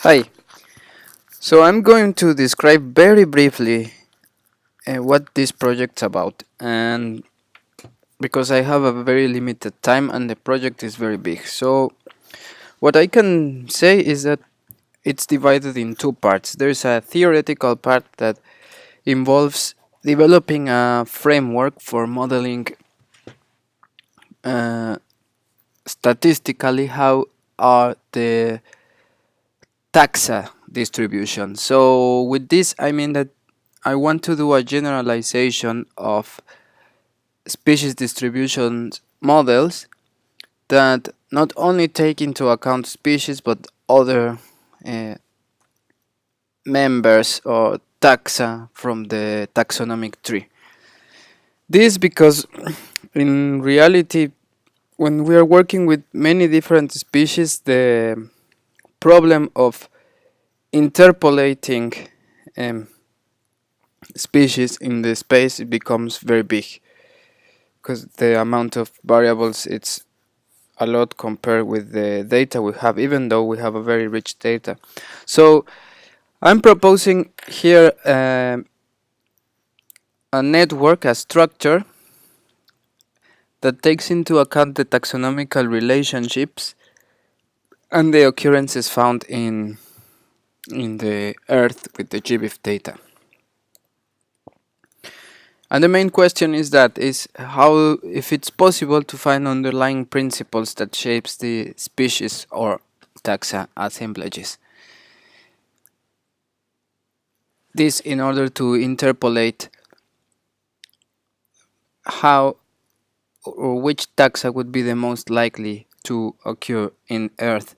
Hi, so I'm going to describe very briefly what this project's about, and because I have a very limited time and the project is very big. So what I can say is that it's divided in two parts. There's a theoretical part that involves developing a framework for modeling uh, statistically how are the taxa distribution. So with this I mean that I want to do a generalization of species distribution models that not only take into account species but other uh, members or taxa from the taxonomic tree. This because in reality, when we are working with many different species, the problem of interpolating um, species in the space becomes very big because the amount of variables it's a lot compared with the data we have, even though we have a very rich data. So I'm proposing here a network, a structure that takes into account the taxonomical relationships and the occurrences found in the Earth with the GBIF data. And the main question is how, if it's possible to find underlying principles that shapes the species or taxa assemblages. This in order to interpolate how or which taxa would be the most likely to occur in Earth.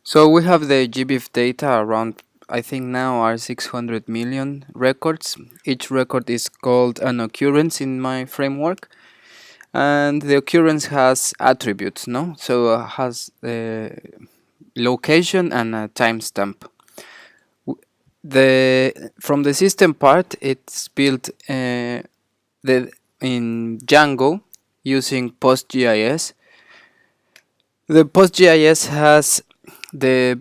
So we have the GBIF data around, I think now are 600 million records. Each record is called an occurrence in my framework, and the occurrence has attributes, no? So has the location and a timestamp. From the system part, it's built in Django using PostGIS. The PostGIS has the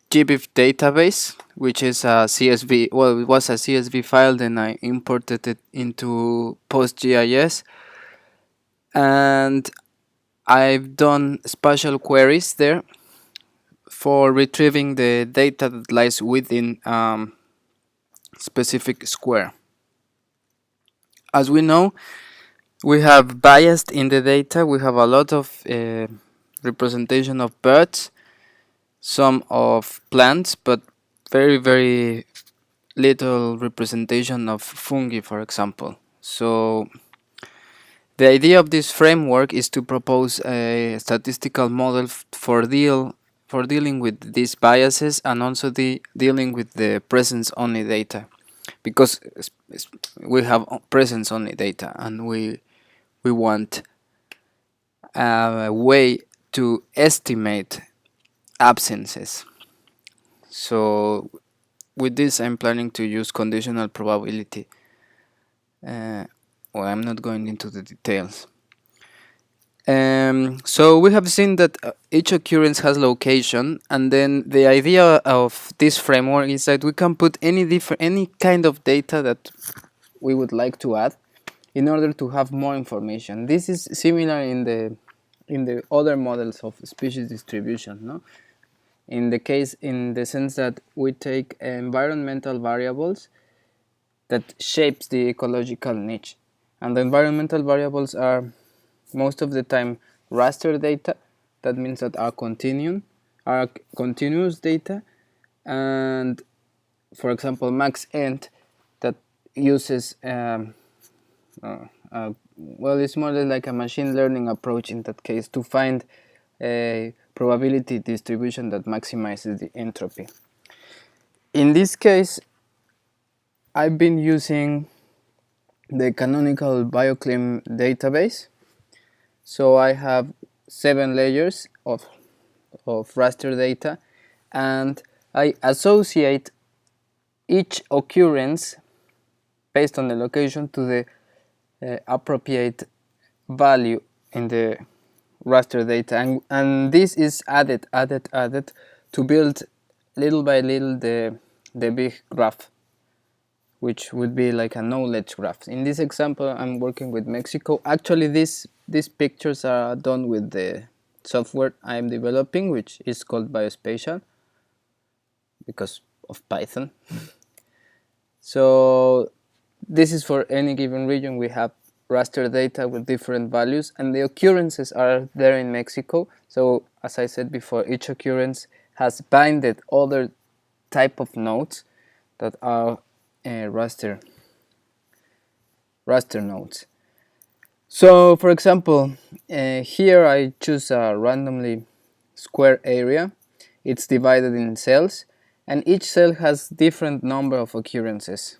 GBIF database, which is a CSV. Well, it was a CSV file, then I imported it into PostGIS, and I've done special queries there for retrieving the data that lies within specific square. As we know, we have bias in the data. We have a lot of representation of birds, some of plants, but very little representation of fungi, for example. So the idea of this framework is to propose a statistical model for dealing with these biases, and also dealing with the presence only data, because we have presence only data and we want a way to estimate absences. So with this I'm planning to use conditional probability. Well, I'm not going into the details. So we have seen that each occurrence has location, and then the idea of this framework is that we can put any kind of data that we would like to add in order to have more information. This is similar in the other models of species distribution, no? In the sense that we take environmental variables that shapes the ecological niche, and the environmental variables are most of the time raster data. That means that are continuous data, and for example max end that uses well, it's more like a machine learning approach in that case to find a probability distribution that maximizes the entropy. In this case, I've been using the canonical bioclim database. So I have 7 layers of raster data, and I associate each occurrence based on the location to the appropriate value in the raster data, and this is added to build little by little the big graph, which would be like a knowledge graph. In this example, I'm working with Mexico. Actually, these pictures are done with the software I'm developing, which is called Biospatial because of Python. So this is for any given region. We have raster data with different values, and the occurrences are there in Mexico. So as I said before, each occurrence has binded other type of nodes that are raster nodes. So for example, here I choose a randomly square area. It's divided in cells, and each cell has different number of occurrences.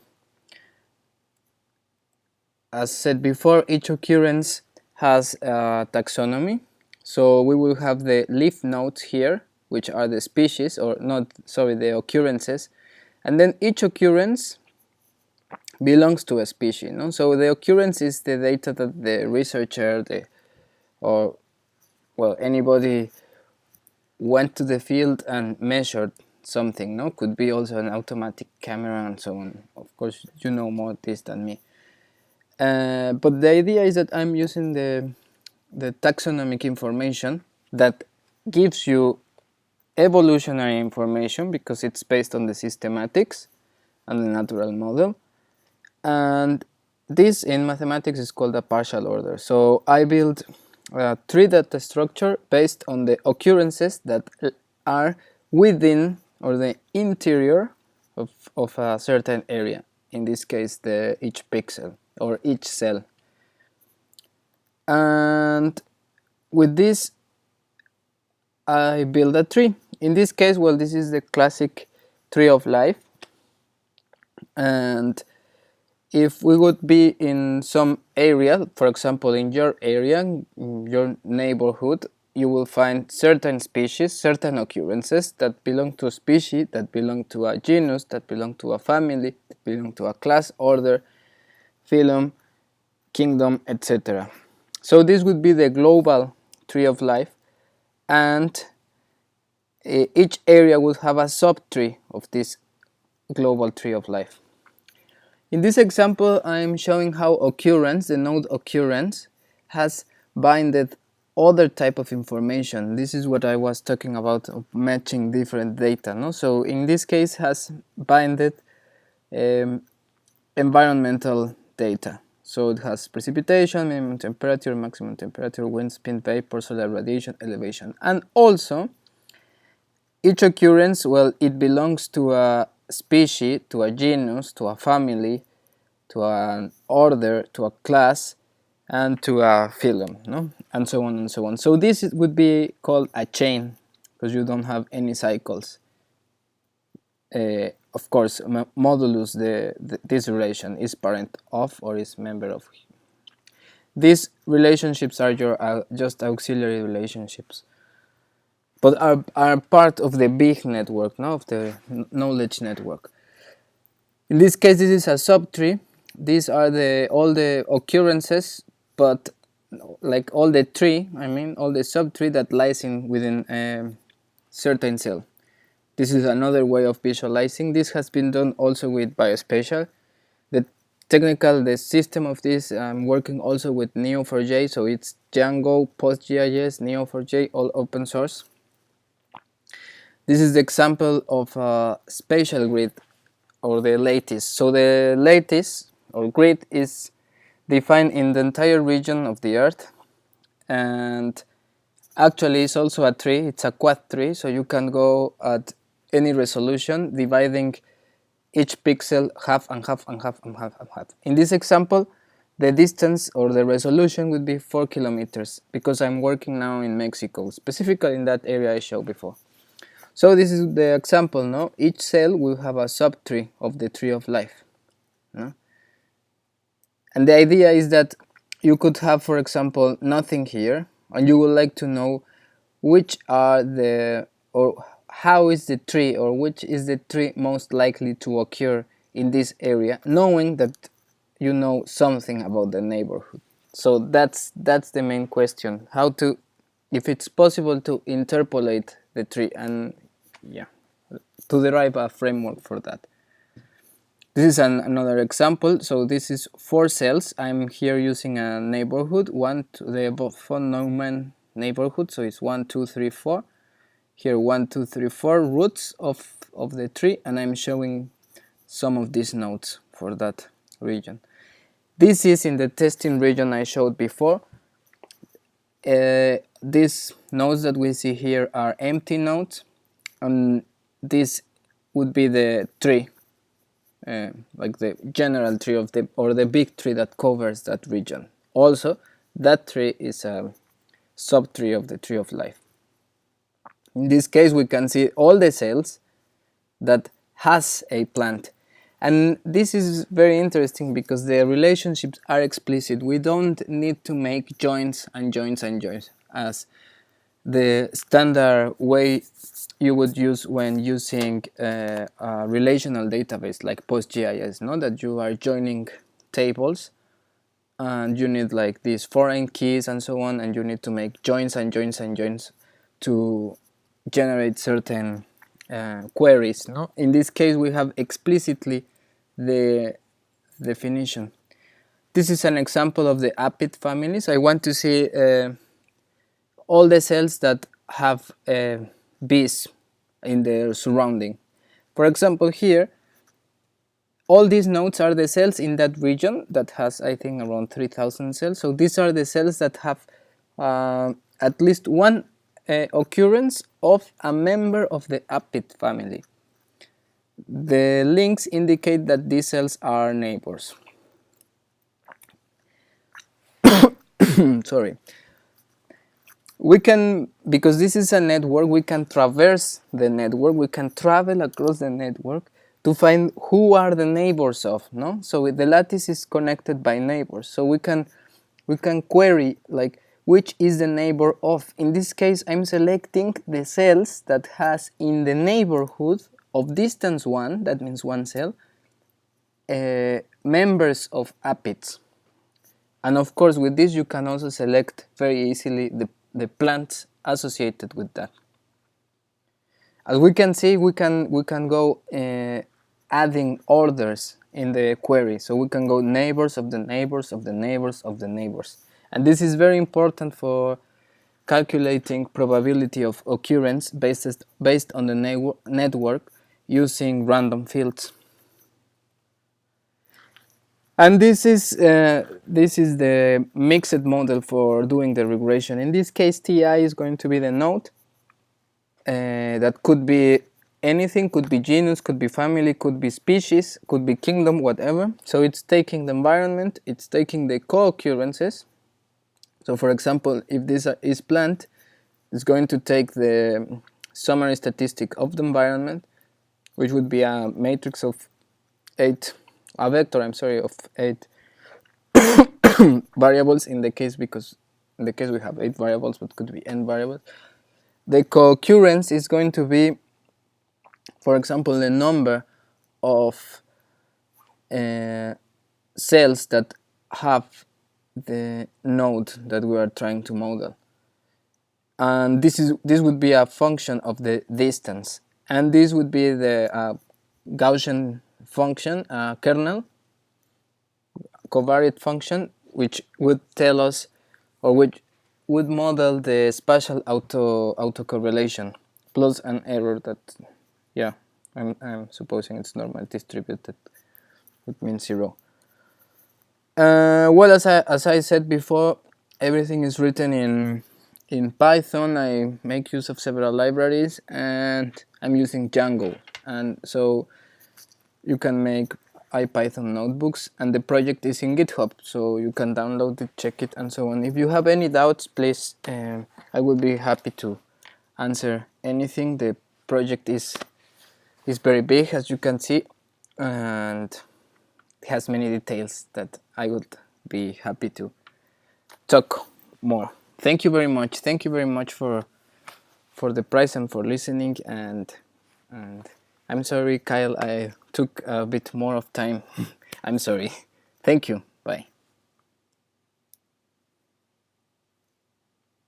As said before, each occurrence has a taxonomy. So we will have the leaf nodes here, which are the species, or not, sorry, the occurrences. And then each occurrence belongs to a species. No? So the occurrence is the data that the researcher, or well, anybody went to the field and measured something. No, could be also an automatic camera and so on. Of course, you know more this than me. But the idea is that I'm using the taxonomic information that gives you evolutionary information because it's based on the systematics and the natural model. And this in mathematics is called a partial order. So I build a tree data structure based on the occurrences that are within or the interior of a certain area. In this case, each pixel or each cell. And with this, I build a tree. In this case, well, this is the classic tree of life. And if we would be in some area, for example, in your area, in your neighborhood, you will find certain species, certain occurrences that belong to a species, that belong to a genus, that belong to a family, that belong to a class, order, phylum, kingdom, etc. So this would be the global tree of life, and each area would have a subtree of this global tree of life. In this example, I'm showing how occurrence, the node occurrence, has binded other type of information. This is what I was talking about, of matching different data. No? So in this case, has binded environmental data. So it has precipitation, minimum temperature, maximum temperature, wind speed, vapor, solar radiation, elevation. And also, each occurrence, well, it belongs to a species, to a genus, to a family, to an order, to a class, and to a phylum, no? And so on and so on. So this would be called a chain, because you don't have any cycles. Of course, modulus, this relation is parent of or is member of. These relationships are your just auxiliary relationships, but are part of the big network, no? Of the knowledge network. In this case, this is a subtree. These are all the occurrences, but like all the tree, I mean all the subtree that lies within a certain cell. This is another way of visualizing. This has been done also with Biospatial. The system of this, I'm working also with Neo4j, so it's Django, PostGIS, Neo4j, all open source. This is the example of a spatial grid, or the lattice. So the lattice or grid is defined in the entire region of the Earth, and actually it's also a tree. It's a quad tree, so you can go at any resolution, dividing each pixel half and half and half and half and half. In this example, the distance or the resolution would be 4 kilometers because I'm working now in Mexico, specifically in that area I showed before. So this is the example, no? Each cell will have a subtree of the tree of life, no? And the idea is that you could have, for example, nothing here, and you would like to know which are or how is the tree, or which is the tree most likely to occur in this area, knowing that you know something about the neighborhood. So that's the main question: how to, if it's possible to interpolate the tree. And yeah, to derive a framework for that. This is another example. So this is 4 cells. I'm here using a neighborhood, the von Neumann neighborhood. So it's 1, 2, 3, 4. Here 1, 2, 3, 4 roots of the tree, and I'm showing some of these nodes for that region. This is in the testing region I showed before. These nodes that we see here are empty nodes, and this would be the tree. Like the general tree of the big tree that covers that region. Also, that tree is a subtree of the tree of life. In this case, we can see all the cells that has a plant, and this is very interesting because the relationships are explicit. We don't need to make joins and joins and joins as the standard way you would use when using a relational database like PostGIS, no? That you are joining tables and you need like these foreign keys and so on, and you need to make joins and joins and joins to generate certain queries, no? In this case, we have explicitly the definition. This is an example of the apid families. I want to see all the cells that have bees in their surrounding. For example, here, all these nodes are the cells in that region that has, I think, around 3,000 cells. So these are the cells that have at least one occurrence of a member of the apid family. The links indicate that these cells are neighbors. Sorry. We can, because this is a network, we can traverse the network, we can travel across the network to find who are the neighbors of, no? So the lattice is connected by neighbors, so we can query like which is the neighbor of. In this case, I'm selecting the cells that has in the neighborhood of distance 1, that means 1 cell, members of apids. And of course, with this you can also select very easily the plants associated with that. As we can see, we can go adding orders in the query. So we can go neighbors of the neighbors of the neighbors of the neighbors. And this is very important for calculating probability of occurrence based on the network using random fields. And this is the mixed model for doing the regression. In this case, Ti is going to be the node. That could be anything, could be genus, could be family, could be species, could be kingdom, whatever. So it's taking the environment, it's taking the co-occurrences. So for example, if this is plant, it's going to take the summary statistic of the environment, which would be a matrix of 8, a vector, I'm sorry, of 8 variables in the case, because in the case we have 8 variables, but could be n variables. The co-occurrence is going to be, for example, the number of cells that have the node that we are trying to model, and this would be a function of the distance, and this would be the Gaussian function, kernel covariate function, which would tell us, or which would model the spatial autocorrelation plus an error that, yeah, I'm supposing it's normal distributed, which means 0. Well, as I said before, everything is written in Python. I make use of several libraries, and I'm using Django, and so you can make IPython notebooks, and the project is in GitHub, so you can download it, check it, and so on. If you have any doubts, please, I would be happy to answer anything. The project is very big, as you can see, and it has many details that I would be happy to talk more. Thank you very much. Thank you very much for the prize and for listening, and I'm sorry, Kyle, I took a bit more of time. I'm sorry. Thank you.